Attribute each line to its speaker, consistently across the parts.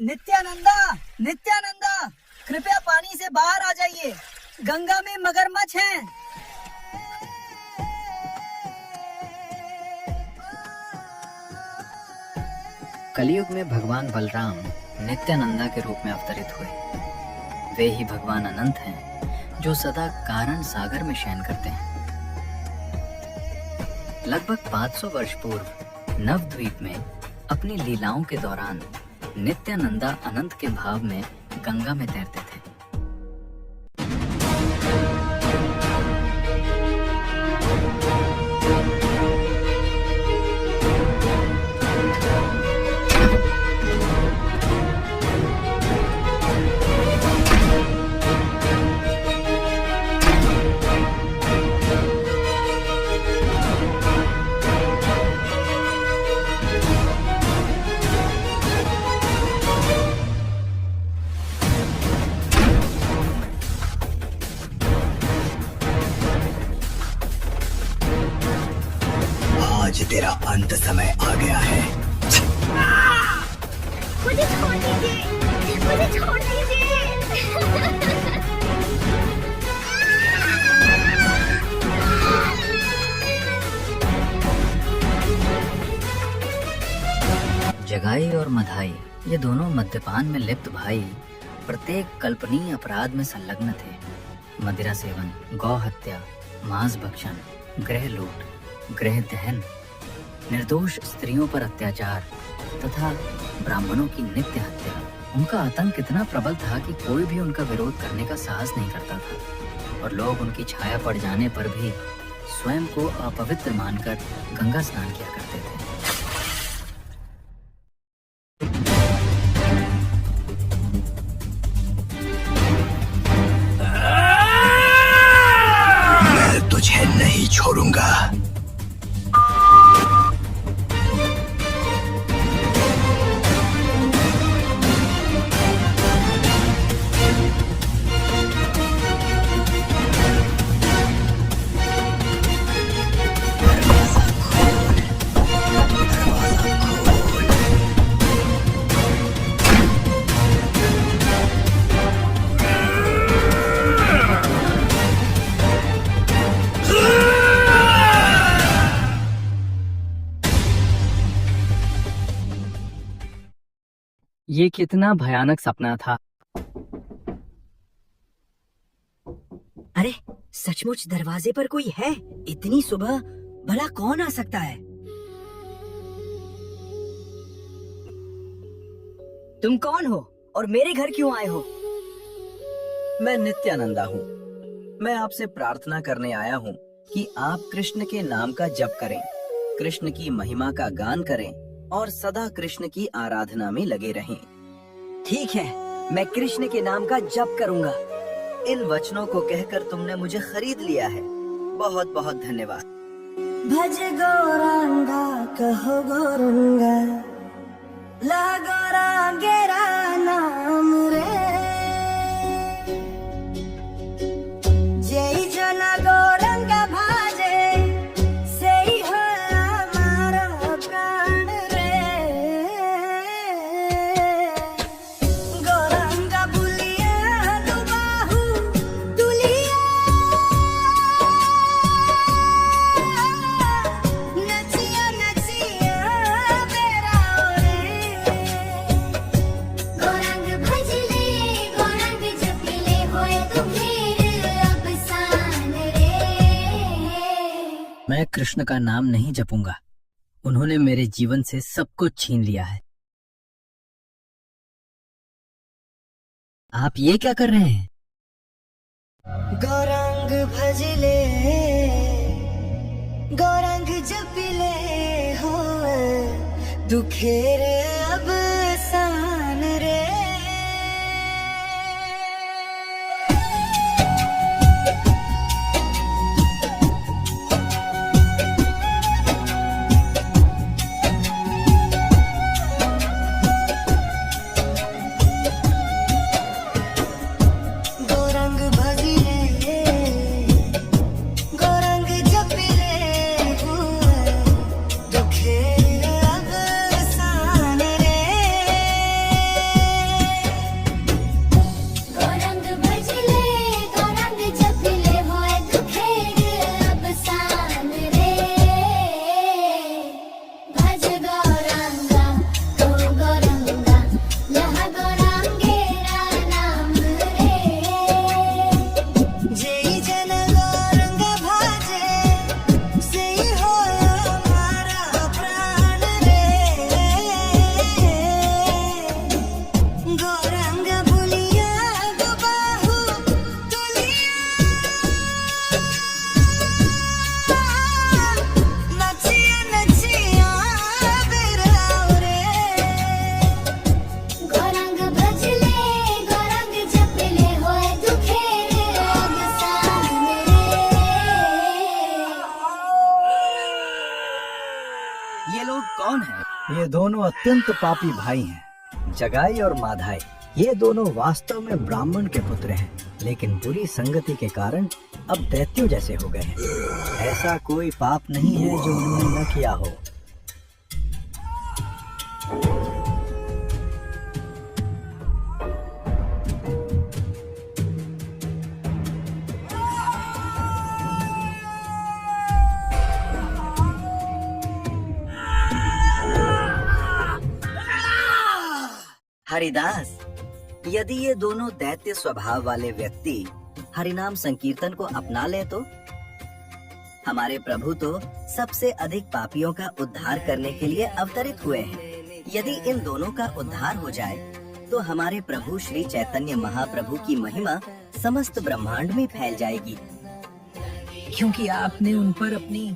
Speaker 1: नित्यानंदा, नित्यानंदा, कृपया पानी से बाहर आ जाइए। गंगा में मगरमच्छ हैं।
Speaker 2: कलयुग में भगवान बलराम नित्यानंदा के रूप में अवतरित हुए। वे ही भगवान अनंत हैं जो सदा कारण सागर में शयन करते हैं। लगभग 500 वर्ष पूर्व नवद्वीप में अपनी लीलाओं के दौरान नित्यानंदा अनंत के भाव में गंगा में तैरते थे।
Speaker 3: आज तेरा अंत समय आ गया है।
Speaker 4: मुझे छोड़ दीजिए, मुझे छोड़ दीजिए।
Speaker 2: जगाई और मधाई, ये दोनों मद्यपान में लिप्त भाई प्रत्येक कल्पनीय अपराध में संलग्न थे। मदिरा सेवन, गौ हत्या, मांस भक्षण, गृह लूट, गृह दहन, निर्दोष स्त्रियों पर अत्याचार तथा ब्राह्मणों की नित्य हत्या। उनका आतंक इतना प्रबल था कि कोई भी उनका विरोध करने का साहस नहीं करता था और लोग उनकी छाया पड़ जाने पर भी स्वयं को अपवित्र मानकर गंगा स्नान किया करते थे।
Speaker 3: मैं तुझे नहीं छोड़ूंगा।
Speaker 5: ये कितना भयानक सपना था।
Speaker 1: अरे सचमुच दरवाजे पर कोई है। इतनी सुबह भला कौन आ सकता है? तुम कौन हो और मेरे घर क्यों आए हो?
Speaker 6: मैं नित्यानंदा हूँ। मैं आपसे प्रार्थना करने आया हूँ कि आप कृष्ण के नाम का जप करें, कृष्ण की महिमा का गान करें और सदा कृष्ण की आराधना में लगे रहें।
Speaker 1: ठीक है, मैं कृष्ण के नाम का जप करूंगा।
Speaker 6: इन वचनों को कहकर तुमने मुझे खरीद लिया है। बहुत बहुत धन्यवाद।
Speaker 1: भज गौरांगा कहो गौरंगा, ला गौरांगेरा नाम रे। जय जना गौरंगा भाजे, सही हो हमारा प्राण रे। गौरंगा बुलिया दुबाहु दुलिया, नचिया नचिया बेरा रे।
Speaker 4: गौरंग भजले, गौरंग जपले, होए तुम्हें अब सान रे।
Speaker 6: मैं कृष्ण का नाम नहीं जपूंगा। उन्होंने मेरे जीवन से सब कुछ छीन लिया है। आप ये क्या कर रहे हैं?
Speaker 1: गौरंग भजले, गौरंग जपिले, हो दुखेर अब सान रे। गौरंग भजले, गौरंग जपिले, हो दुखेर अब सान
Speaker 3: ये दोनों अत्यंत पापी भाई हैं, जगाई और माधाई। ये दोनों वास्तव में ब्राह्मण के पुत्र हैं, लेकिन बुरी संगति के कारण अब दैत्यों जैसे हो गए हैं। ऐसा कोई पाप नहीं है जो उन्होंने न किया हो।
Speaker 1: हरिदास, यदि ये दोनों दैत्य स्वभाव वाले व्यक्ति हरिनाम संकीर्तन को अपना ले तो हमारे प्रभु तो सबसे अधिक पापियों का उद्धार करने के लिए अवतरित हुए हैं। यदि इन दोनों का उद्धार हो जाए तो हमारे प्रभु श्री चैतन्य महाप्रभु की महिमा समस्त ब्रह्मांड में फैल जाएगी, क्योंकि आपने उन पर अपनी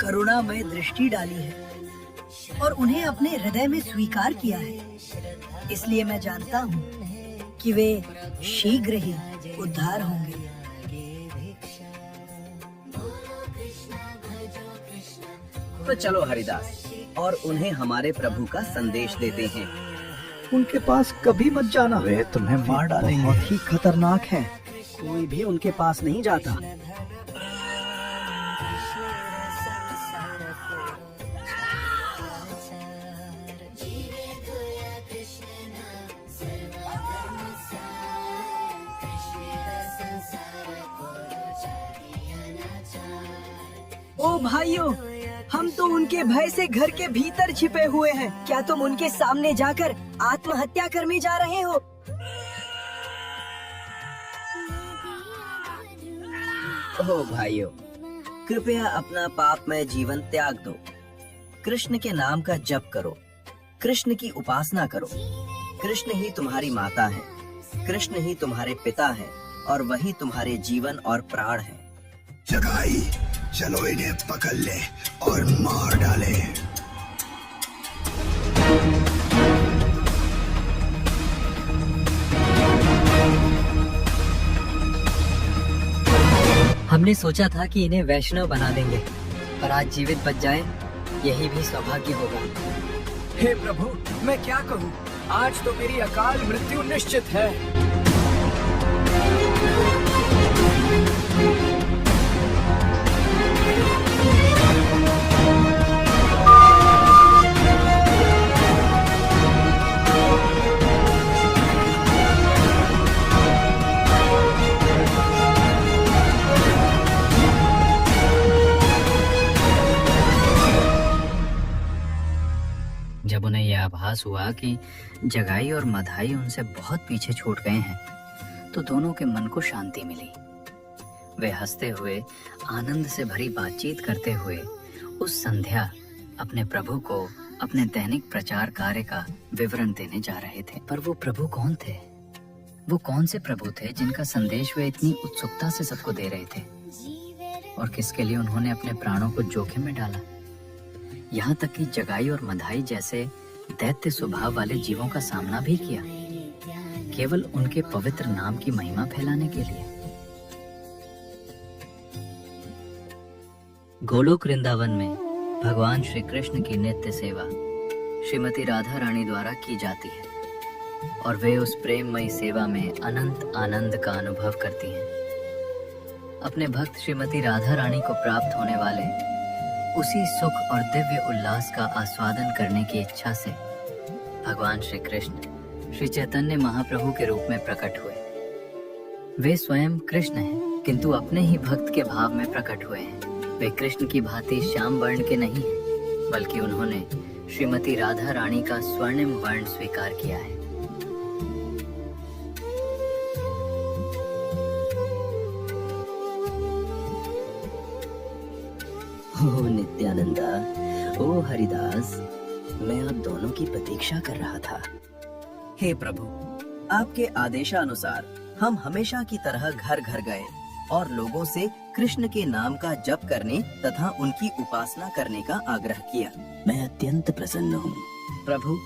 Speaker 1: करुणामय दृष्टि डाली है और उन्हें अपने हृदय में स्वीकार किया है। इसलिए मैं जानता हूँ कि वे शीघ्र ही उद्धार होंगे।
Speaker 6: तो चलो हरिदास, और उन्हें हमारे प्रभु का संदेश देते हैं।
Speaker 3: उनके पास कभी मत जाना, वे तुम्हें मार डालेंगे। बहुत ही खतरनाक है, कोई भी उनके पास नहीं जाता।
Speaker 1: ओ भाइयों, हम तो उनके भय से घर के भीतर छिपे हुए हैं। क्या तुम उनके सामने जाकर आत्महत्या करने जा रहे हो?
Speaker 6: ओह भाइयों, कृपया अपना पापमय जीवन त्याग दो। कृष्ण के नाम का जप करो, कृष्ण की उपासना करो। कृष्ण ही तुम्हारी माता है, कृष्ण ही तुम्हारे पिता है, और वही तुम्हारे जीवन और प्राण है।
Speaker 3: जगाई, चलो इन्हें पकड़ ले और मार डाले।
Speaker 2: हमने सोचा था कि इन्हें वैष्णव बना देंगे, पर आज जीवित बच जाए यही भी सौभाग्य होगा।
Speaker 7: हे प्रभु, मैं क्या कहूँ, आज तो मेरी अकाल मृत्यु निश्चित है।
Speaker 2: जब उन्हें यह आभास हुआ कि जगाई और मधाई उनसे बहुत पीछे छूट गए हैं, तो दोनों के मन को शांति मिली। वे हंसते हुए, आनंद से भरी बातचीत करते हुए उस संध्या अपने प्रभु को अपने दैनिक प्रचार कार्य का विवरण देने जा रहे थे। पर वो प्रभु कौन थे? वो कौन से प्रभु थे जिनका संदेश वे इतनी उत्सुकता से सबको दे रहे थे, और किसके लिए उन्होंने अपने प्राणों को जोखिम में डाला? यहाँ तक कि जगाई और मधाई जैसे दैत्य स्वभाव वाले जीवों का सामना भी किया, केवल उनके पवित्र नाम की महिमा फैलाने के लिए। गोलोक वृंदावन में भगवान श्री कृष्ण की नित्य सेवा श्रीमती राधा रानी द्वारा की जाती है, और वे उस प्रेममयी सेवा में अनंत आनंद का अनुभव करती हैं। अपने भक्त श्रीमती राधा रानी को प्राप्त होने वाले उसी सुख और दिव्य उल्लास का आस्वादन करने की इच्छा से भगवान श्री कृष्ण श्री चैतन्य महाप्रभु के रूप में प्रकट हुए। वे स्वयं कृष्ण हैं, किंतु अपने ही भक्त के भाव में प्रकट हुए हैं। वे कृष्ण की भांति श्याम वर्ण के नहीं हैं, बल्कि उन्होंने श्रीमती राधा रानी का स्वर्णिम वर्ण स्वीकार किया है।
Speaker 6: ओ नित्यानंदा, ओ हरिदास, मैं आप दोनों की प्रतीक्षा कर रहा था। हे प्रभु, आपके आदेशानुसार हम हमेशा की तरह घर घर गए और लोगों से कृष्ण के नाम का जप करने तथा उनकी उपासना करने का आग्रह किया। मैं अत्यंत प्रसन्न हूँ। प्रभु,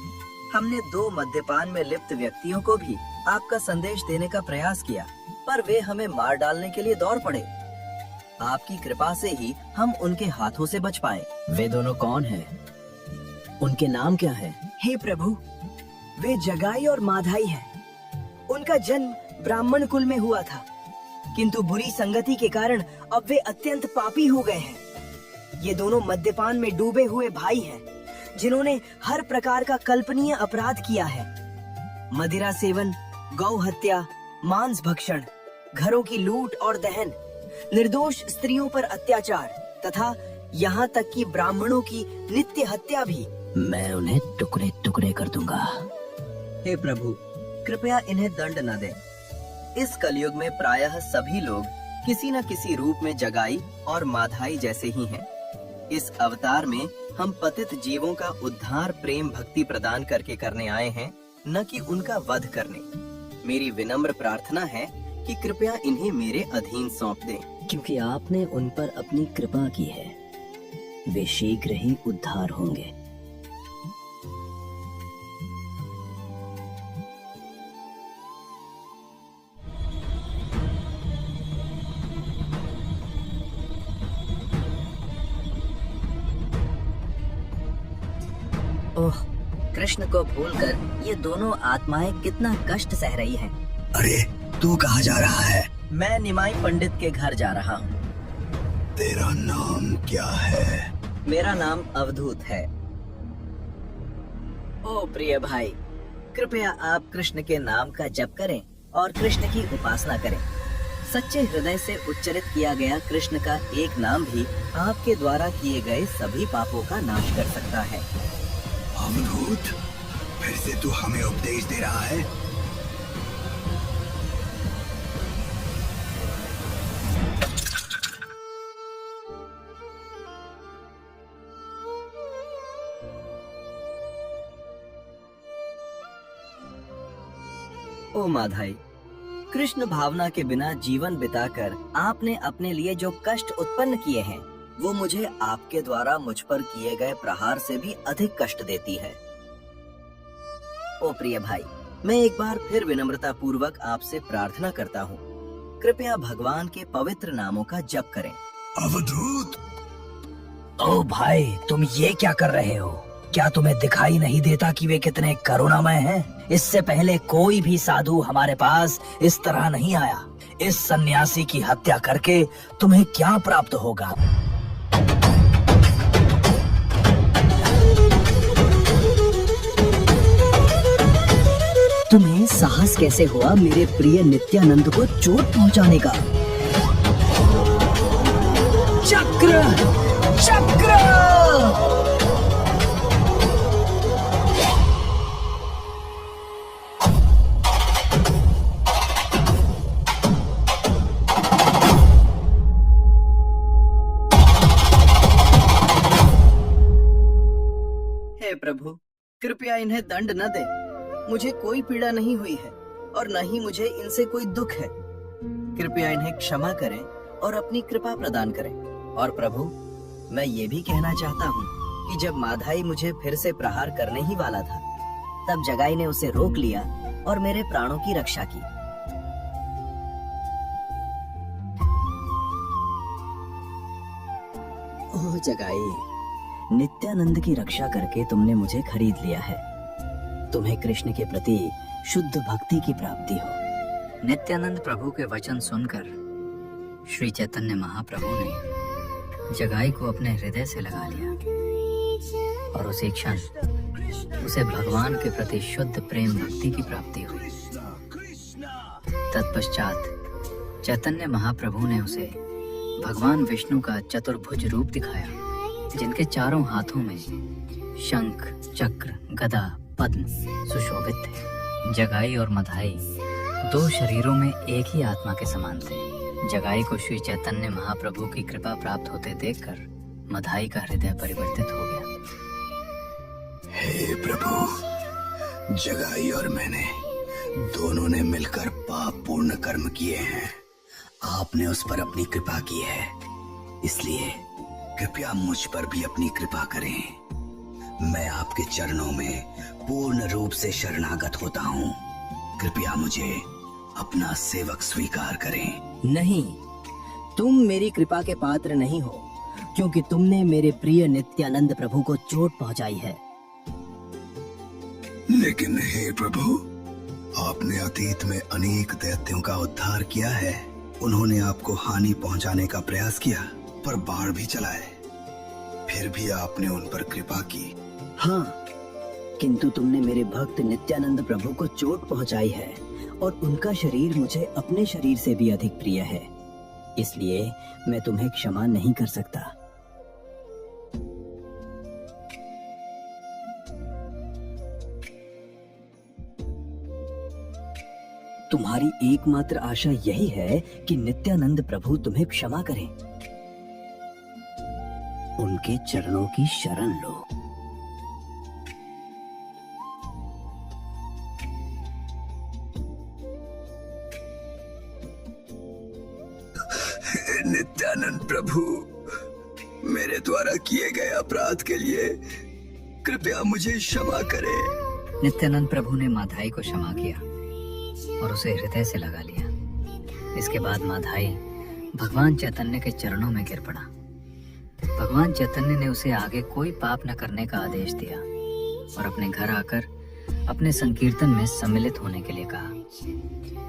Speaker 6: हमने 2 मद्यपान में लिप्त व्यक्तियों को भी आपका संदेश देने का प्रयास किया, पर वे हमें मार डालने के लिए दौड़ पड़े। आपकी कृपा से ही हम उनके हाथों से बच पाए। वे दोनों कौन हैं?
Speaker 3: उनके नाम क्या है?
Speaker 6: हे प्रभु, वे जगाई और माधाई हैं। उनका जन्म ब्राह्मण कुल में हुआ था, किंतु बुरी संगति के कारण अब वे अत्यंत पापी हो गए हैं। ये दोनों मद्यपान में डूबे हुए भाई हैं, जिन्होंने हर प्रकार का कल्पनीय अपराध किया है। मदिरा सेवन, गौ हत्या, मांस भक्षण, घरों की लूट और दहन, निर्दोष स्त्रियों पर अत्याचार तथा यहाँ तक कि ब्राह्मणों की नित्य हत्या भी।
Speaker 3: मैं उन्हें टुकड़े टुकड़े कर दूंगा।
Speaker 6: हे प्रभु, कृपया इन्हें दंड न दें। इस कलयुग में प्रायः सभी लोग किसी न किसी रूप में जगाई और माधाई जैसे ही हैं। इस अवतार में हम पतित जीवों का उद्धार प्रेम भक्ति प्रदान करके करने आए हैं, न कि उनका वध करने। मेरी विनम्र प्रार्थना है कि कृपया इन्हें मेरे अधीन सौंप दें।
Speaker 3: क्योंकि आपने उन पर अपनी कृपा की है, वे शीघ्र ही उद्धार होंगे।
Speaker 1: ओह, कृष्ण को भूलकर ये दोनों आत्माएं कितना कष्ट सह रही हैं।
Speaker 3: अरे तू कहाँ जा रहा है?
Speaker 6: मैं निमाई पंडित के घर जा रहा हूँ।
Speaker 3: तेरा नाम क्या है?
Speaker 6: मेरा नाम अवधूत है। ओ प्रिय भाई, कृपया आप कृष्ण के नाम का जप करें और कृष्ण की उपासना करें। सच्चे हृदय से उच्चारित किया गया कृष्ण का एक नाम भी आपके द्वारा किए गए सभी पापों का नाश कर सकता है।
Speaker 3: अवधूत, फिर से तू हमें उपदेश दे रहा है?
Speaker 6: ओ माधाई, कृष्ण भावना के बिना जीवन बिताकर आपने अपने लिए जो कष्ट उत्पन्न किए हैं, वो मुझे आपके द्वारा मुझ पर किए गए प्रहार से भी अधिक कष्ट देती है। ओ प्रिय भाई, मैं एक बार फिर विनम्रता पूर्वक आपसे प्रार्थना करता हूँ, कृपया भगवान के पवित्र नामों का जप करें।
Speaker 3: अवधूत! ओ भाई, तुम ये क्या कर रहे हो? क्या तुम्हें दिखाई नहीं देता कि वे कितने करुणामय हैं? इससे पहले कोई भी साधु हमारे पास इस तरह नहीं आया। इस सन्यासी की हत्या करके तुम्हें क्या प्राप्त होगा?
Speaker 6: तुम्हें साहस कैसे हुआ मेरे प्रिय नित्यानंद को चोट पहुंचाने का? चक्र! चक्र! हे प्रभु, कृपया इन्हें दंड न दें। मुझे कोई पीड़ा नहीं हुई है और न ही मुझे इनसे कोई दुख है। कृपया इन्हें क्षमा करें और अपनी कृपा प्रदान करें। और प्रभु, मैं ये भी कहना चाहता हूँ कि जब माधाई मुझे फिर से प्रहार करने ही वाला था, तब जगाई ने उसे रोक लिया और मेरे प्राणों की रक्षा की। ओह जगाई, नित्यानंद की रक्षा करके तुमने मुझे खरीद लिया है। तुम्हें कृष्ण के प्रति शुद्ध भक्ति की प्राप्ति हो।
Speaker 2: नित्यानंद प्रभु के वचन सुनकर श्री चैतन्य महाप्रभु ने जगाई को अपने हृदय से लगा लिया और उसी क्षण उसे भगवान के प्रति शुद्ध प्रेम भक्ति की प्राप्ति हुई। तत्पश्चात चैतन्य महाप्रभु ने उसे भगवान विष्णु का चतुर्भुज रूप दिखाया, जिनके चारों हाथों में शंख, चक्र, गदा, पद्म सुशोभित थे। जगाई और मधाई दो शरीरों में एक ही आत्मा के समान थे। जगाई को श्री चैतन्य महाप्रभु की कृपा प्राप्त होते देखकर मधाई का हृदय परिवर्तित हो गया।
Speaker 3: हे प्रभु, जगाई और मैंने दोनों ने मिलकर पाप पूर्ण कर्म किए हैं। आपने उस पर अपनी कृपा की है, इसलिए कृपया मुझ पर भी अपनी कृपा करें। मैं आपके चरणों में पूर्ण रूप से शरणागत होता हूँ। कृपया मुझे अपना सेवक स्वीकार करें।
Speaker 6: नहीं, तुम मेरी कृपा के पात्र नहीं हो, क्योंकि तुमने मेरे प्रिय नित्यानंद प्रभु को चोट पहुंचाई है।
Speaker 8: लेकिन हे प्रभु, आपने अतीत में अनेक दैत्यों का उद्धार किया है। उन्होंने आपको हानि पहुंचाने का प्रयास किया, पर बाढ़ भी चलाए, फिर भी आपने उन पर कृपा की।
Speaker 3: हाँ, किंतु तुमने मेरे भक्त नित्यानंद प्रभु को चोट पहुंचाई है और उनका शरीर मुझे अपने शरीर से भी अधिक प्रिय है, इसलिए मैं तुम्हें क्षमा नहीं कर सकता। तुम्हारी एकमात्र आशा यही है कि नित्यानंद प्रभु तुम्हें क्षमा करें। उनके चरणों की शरण लो।
Speaker 8: हे नित्यानंद प्रभु, मेरे द्वारा किए गए अपराध के लिए कृपया मुझे क्षमा करें।
Speaker 2: नित्यानंद प्रभु ने माधाई को क्षमा किया और उसे हृदय से लगा लिया। इसके बाद माधाई भगवान चैतन्य के चरणों में गिर पड़ा। भगवान चैतन्य ने उसे आगे कोई पाप न करने का आदेश दिया और अपने घर आकर अपने संकीर्तन में सम्मिलित होने के लिए कहा।